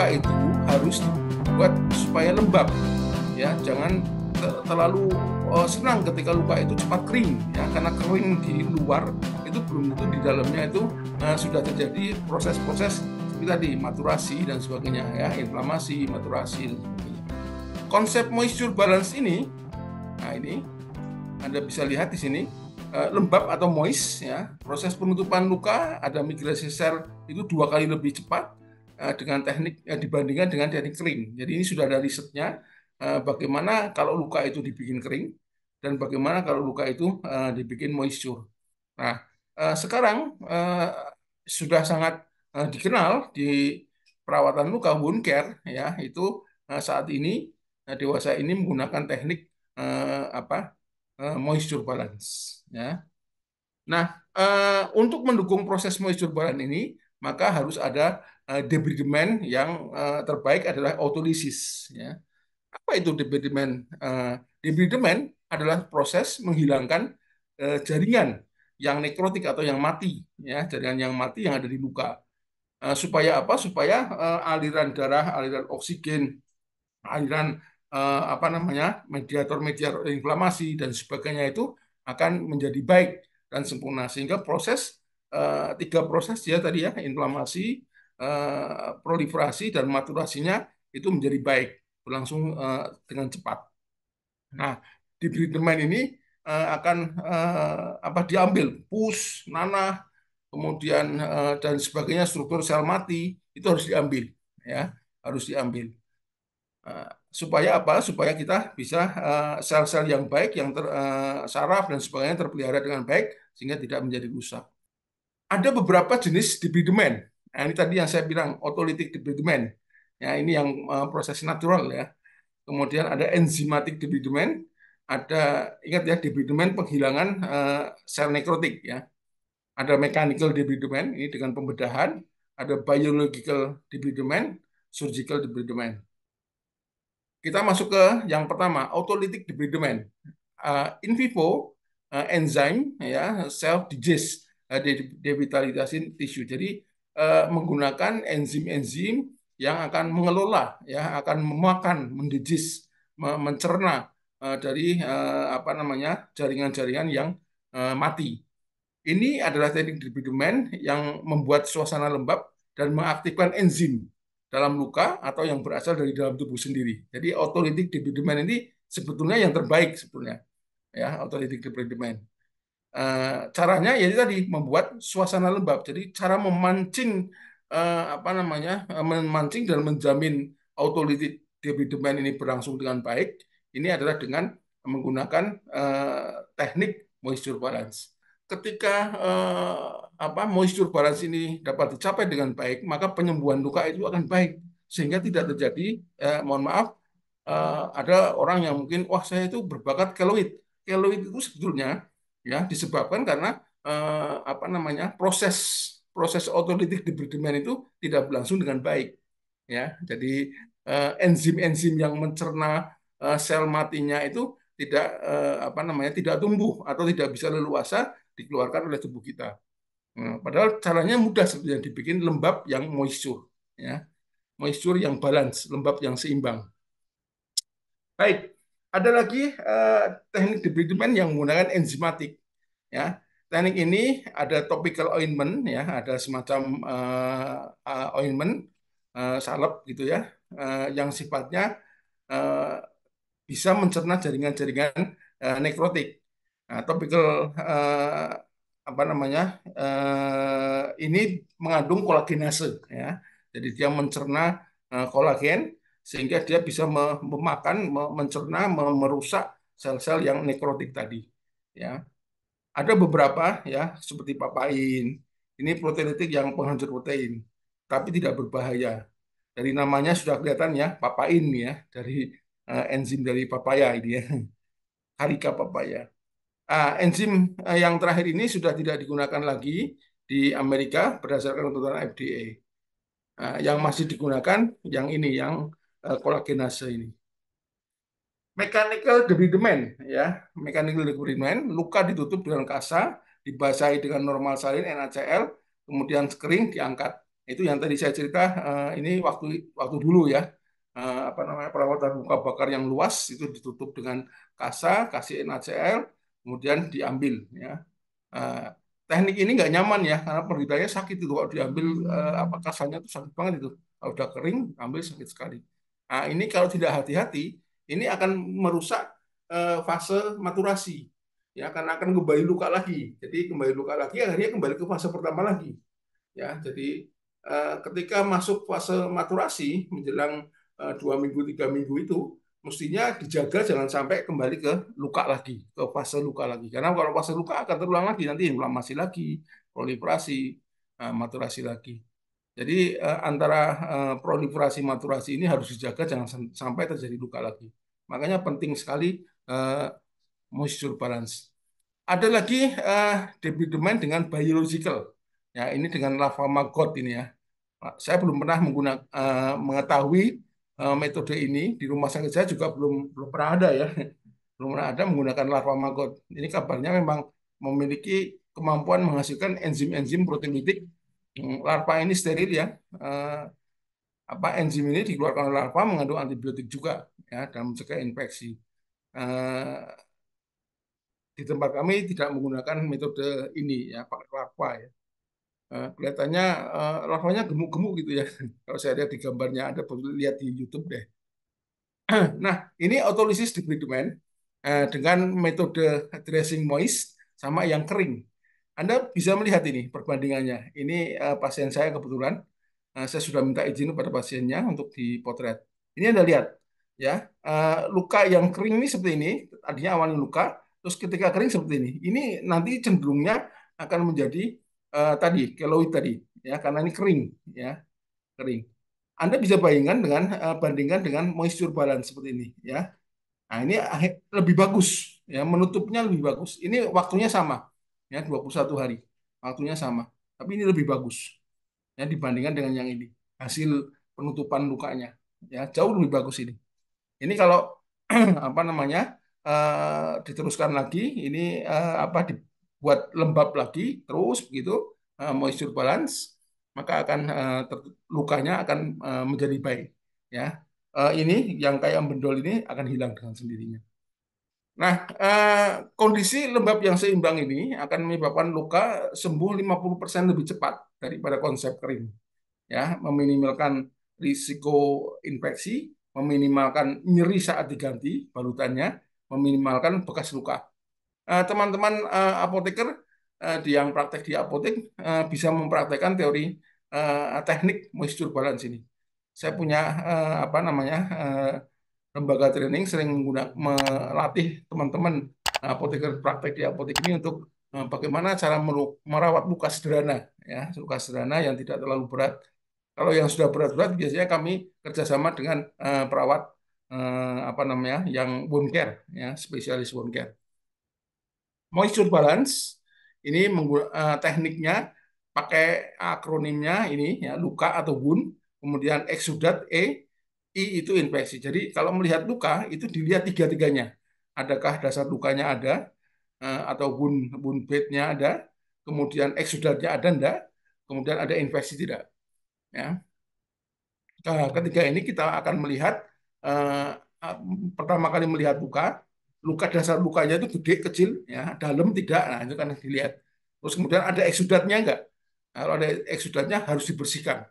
luka itu harus dibuat supaya lembab, ya. Jangan terlalu senang ketika luka itu cepat kering, ya, karena kering di luar itu belum tentu di dalamnya itu sudah terjadi proses-proses seperti tadi maturasi dan sebagainya, ya, inflamasi, maturasi dan sebagainya. Konsep moisture balance ini, nah ini Anda bisa lihat di sini lembab atau moist, ya. Proses penutupan luka ada migrasi sel itu 2 kali lebih cepat dengan teknik dibandingkan dengan teknik kering. Jadi ini sudah ada risetnya bagaimana kalau luka itu dibikin kering dan bagaimana kalau luka itu dibikin moisture. Nah, sekarang sudah sangat dikenal di perawatan luka wound care, ya, itu saat ini dewasa ini menggunakan teknik moisture balance, ya. Nah, untuk mendukung proses moisture balance ini, maka harus ada debridement yang terbaik adalah autolysis, ya. Apa itu debridement? Debridement adalah proses menghilangkan jaringan yang nekrotik atau yang mati, ya, jaringan yang mati yang ada di luka. Supaya apa? Supaya aliran darah, aliran oksigen, aliran apa namanya mediator-mediator inflamasi dan sebagainya itu akan menjadi baik dan sempurna sehingga proses 3 proses ya tadi ya inflamasi, proliferasi dan maturasinya itu menjadi baik berlangsung dengan cepat. Nah, di debridement ini akan apa diambil pus, nanah, kemudian dan sebagainya struktur sel mati itu harus diambil, ya, harus diambil. Supaya apa? Supaya kita bisa sel-sel yang baik, yang saraf dan sebagainya terpelihara dengan baik sehingga tidak menjadi rusak. Ada beberapa jenis debridement. Nah, ini tadi yang saya bilang autolytic debridement. Ya, ini yang proses natural ya. Kemudian ada enzymatic debridement, ada ingat ya debridement penghilangan sel nekrotik ya. Ada mechanical debridement ini dengan pembedahan, ada biological debridement, surgical debridement. Kita masuk ke yang pertama, autolytic debridement. In vivo enzim ya self digest devitalisasi tisu. Jadi menggunakan enzim-enzim yang akan mengelola ya akan memakan, mendigest, mencerna dari apa namanya jaringan-jaringan yang mati. Ini adalah teknik debridement yang membuat suasana lembab dan mengaktifkan enzim dalam luka atau yang berasal dari dalam tubuh sendiri. Jadi autolytic debridement ini sebetulnya yang terbaik sebetulnya, ya autolytic debridement. Caranya ya tadi membuat suasana lembab. Jadi cara memancing apa namanya memancing dan menjamin autolytic debridement ini berlangsung dengan baik. Ini adalah dengan menggunakan teknik moisture balance. Ketika apa moisture balance ini dapat dicapai dengan baik, maka penyembuhan luka itu akan baik sehingga tidak terjadi mohon maaf ada orang yang mungkin wah saya itu berbakat keloid. Keloid itu sebetulnya ya disebabkan karena apa namanya proses proses autolytic debridement itu tidak berlangsung dengan baik, ya. Jadi enzim-enzim yang mencerna sel matinya itu tidak apa namanya tidak tumbuh atau tidak bisa leluasa dikeluarkan oleh tubuh kita. Nah, padahal caranya mudah sebetulnya dibikin lembab yang moisture, ya, moisture yang balance, lembab yang seimbang. Baik, ada lagi teknik debridement yang menggunakan enzimatik, ya. Teknik ini ada topical ointment, ya, ada semacam ointment salep gitu ya, yang sifatnya uh, bisa mencerna jaringan-jaringan nekrotik. Nah, topical apa namanya ini mengandung kolagenase, ya. Jadi dia mencerna kolagen sehingga dia bisa memakan, mencerna, merusak sel-sel yang nekrotik tadi. Ya, ada beberapa ya seperti papain. Ini proteolitik yang penghancur protein, tapi tidak berbahaya. Dari namanya sudah kelihatan ya, papain ya, dari enzim dari papaya ini ya, Carica papaya. Enzim yang terakhir ini sudah tidak digunakan lagi di Amerika berdasarkan tuntutan FDA. Yang masih digunakan yang ini, yang kolagenase ini. Mechanical debridement, ya, mechanical debridement, luka ditutup dengan kasa, dibasahi dengan normal salin NaCl, kemudian kering diangkat. Itu yang tadi saya cerita, ini waktu waktu dulu ya. Apa namanya, perawatan luka bakar yang luas itu ditutup dengan kasa, kasih NaCl, kemudian diambil ya. Eh, Teknik ini nggak nyaman ya, karena penderitanya sakit itu kalau diambil, apa kasarnya itu sakit banget itu. Kalau udah kering, ambil sakit sekali. Nah, ini kalau tidak hati-hati, ini akan merusak fase maturasi, ya, karena akan kembali luka lagi. Jadi kembali luka lagi, akhirnya kembali ke fase pertama lagi. Ya, jadi ketika masuk fase maturasi menjelang 2 minggu 3 minggu itu mestinya dijaga jangan sampai kembali ke luka lagi, ke fase luka lagi. Karena kalau fase luka akan terulang lagi, nanti inflamasi lagi, proliferasi, maturasi lagi. Jadi antara proliferasi maturasi ini harus dijaga jangan sampai terjadi luka lagi. Makanya penting sekali eh, moisture balance. Ada lagi debridement dengan biological. Ya, ini dengan lava maggot ini ya. Saya belum pernah mengetahui metode ini di rumah sakit saya juga belum belum pernah ada ya. Belum pernah ada menggunakan larva maggot. Ini kabarnya memang memiliki kemampuan menghasilkan enzim-enzim proteolitik. Larva ini steril ya. Eh, Apa enzim ini dikeluarkan oleh larva mengandung antibiotik juga ya dan mencegah infeksi. Eh, di tempat kami tidak menggunakan metode ini ya, pakai larva ya. Kelihatannya larvanya gemuk-gemuk gitu ya. Kalau saya lihat di gambarnya, ada perlu lihat di YouTube deh. Nah, ini autolysis debridement dengan metode dressing moist sama yang kering. Anda bisa melihat ini perbandingannya. Ini pasien saya kebetulan. Saya sudah minta izin kepada pasiennya untuk dipotret. Ini Anda lihat, ya, luka yang kering ini seperti ini. Tadinya awalnya luka, terus ketika kering seperti ini. Ini nanti cenderungnya akan menjadi tadi keloid tadi, ya, karena ini kering, ya, kering. Anda bisa bayangkan dengan bandingkan dengan moisture balance seperti ini, ya. Nah, ini lebih bagus, ya, menutupnya lebih bagus. Ini waktunya sama, ya, 21 hari. Waktunya sama, tapi ini lebih bagus, ya, dibandingkan dengan yang ini. Hasil penutupan lukanya, ya, jauh lebih bagus ini. Ini kalau apa namanya, diteruskan lagi, ini apa, dibuat lembab lagi, terus begitu, moisture balance, maka akan lukanya akan menjadi baik. Ya, ini yang kayak mendol ini akan hilang dengan sendirinya. Nah, kondisi lembab yang seimbang ini akan menyebabkan luka sembuh 50% lebih cepat daripada konsep kering, ya, meminimalkan risiko infeksi, meminimalkan nyeri saat diganti balutannya, meminimalkan bekas luka. Teman-teman apoteker di yang praktek di apotek bisa mempraktekkan teori teknik moisture balance ini. Saya punya apa namanya, lembaga training sering melatih teman-teman apoteker praktek di apotek ini untuk bagaimana cara merawat luka sederhana, ya, luka sederhana yang tidak terlalu berat. Kalau yang sudah berat-berat biasanya kami kerjasama dengan perawat apa namanya, yang wound care, ya, spesialis wound care. Moisture balance ini tekniknya pakai akronimnya ini ya, luka atau wound, kemudian exudat I itu infeksi. Jadi kalau melihat luka itu dilihat tiga-tiganya. Adakah dasar lukanya ada, atau wound bednya ada, kemudian exudatnya ada enggak, kemudian ada infeksi tidak. Ya. Nah, ketiga ini kita akan melihat eh, eh, pertama kali melihat luka, luka dasar lukanya itu gede, kecil, ya, dalam tidak, nah itu kan dilihat. Terus kemudian ada eksudatnya enggak? Nah, kalau ada eksudatnya harus dibersihkan,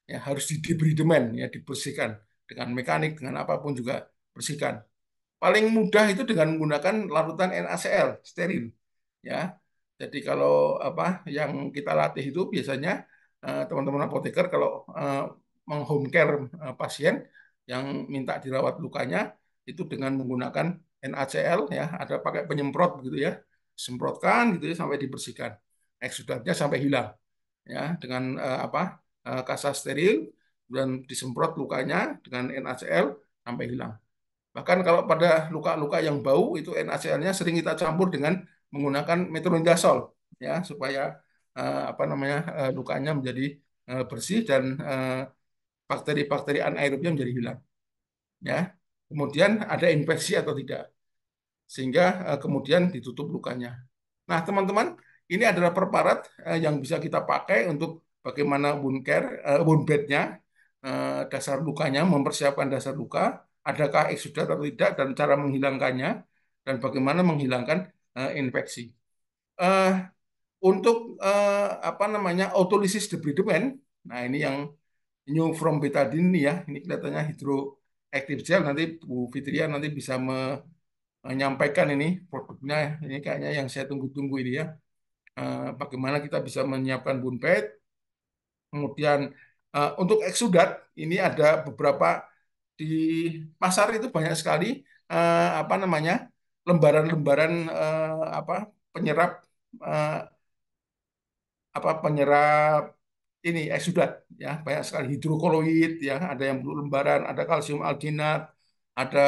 ya, harus didebridement, ya, dibersihkan dengan mekanik, dengan apapun juga bersihkan. Paling mudah itu dengan menggunakan larutan NaCl steril, ya. Jadi kalau apa yang kita latih itu biasanya teman-teman apoteker kalau menghome care pasien yang minta dirawat lukanya itu dengan menggunakan NaCl, ya, ada pakai penyemprot gitu ya, semprotkan gitu ya sampai dibersihkan, eksudatnya sampai hilang, ya, dengan apa, kasa steril dan disemprot lukanya dengan NaCl sampai hilang. Bahkan kalau pada luka-luka yang bau itu NaCl-nya sering kita campur dengan menggunakan metronidazol, ya, supaya apa namanya, lukanya menjadi bersih dan bakteri-bakteri anaerobnya menjadi hilang, ya. Kemudian ada infeksi atau tidak sehingga kemudian ditutup lukanya. Nah, teman-teman, ini adalah preparat yang bisa kita pakai untuk bagaimana wound care, wound bednya, dasar lukanya, mempersiapkan dasar luka, adakah eksudat atau tidak, dan cara menghilangkannya, dan bagaimana menghilangkan infeksi. Eh, untuk apa namanya autolysis debridement, nah ini yang new from betadine nih ya, ini kelihatannya hydroactive gel. Nanti Bu Fitria nanti bisa menyampaikan ini produknya. Ini kayaknya yang saya tunggu-tunggu ini ya. Bagaimana kita bisa menyiapkan wound bed. Kemudian untuk eksudat ini ada beberapa di pasar itu banyak sekali apa namanya lembaran-lembaran apa penyerap eh, apa penyerap ini eksudat ya banyak sekali hidrokoloid ya ada yang lembaran ada kalsium alginat ada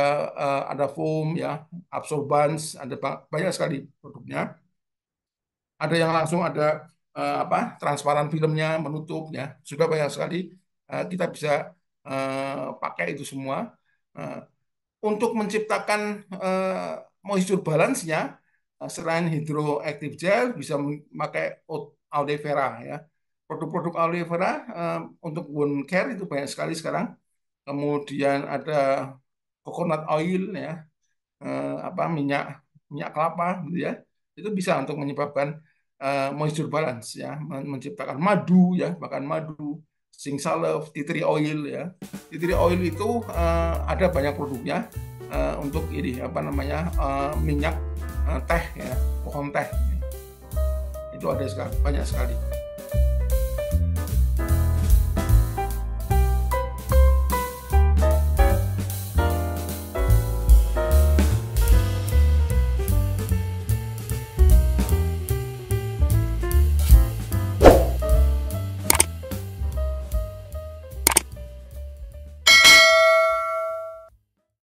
ada foam ya absorbans ada banyak sekali produknya ada yang langsung ada apa transparan filmnya menutupnya sudah banyak sekali kita bisa pakai itu semua. Eh, untuk menciptakan moisture balance-nya selain hydroactive gel bisa memakai aloe vera ya. Produk-produk aloe vera untuk wound care itu banyak sekali sekarang. Kemudian ada coconut oil ya, apa minyak minyak kelapa gitu ya. Itu bisa untuk menyebabkan moisture balance ya, menciptakan madu ya, bahkan madu, sing salve, tea tree oil ya. Tea tree oil itu ada banyak produknya untuk ini apa namanya minyak teh ya, pohon teh. Itu ada sekali, banyak sekali.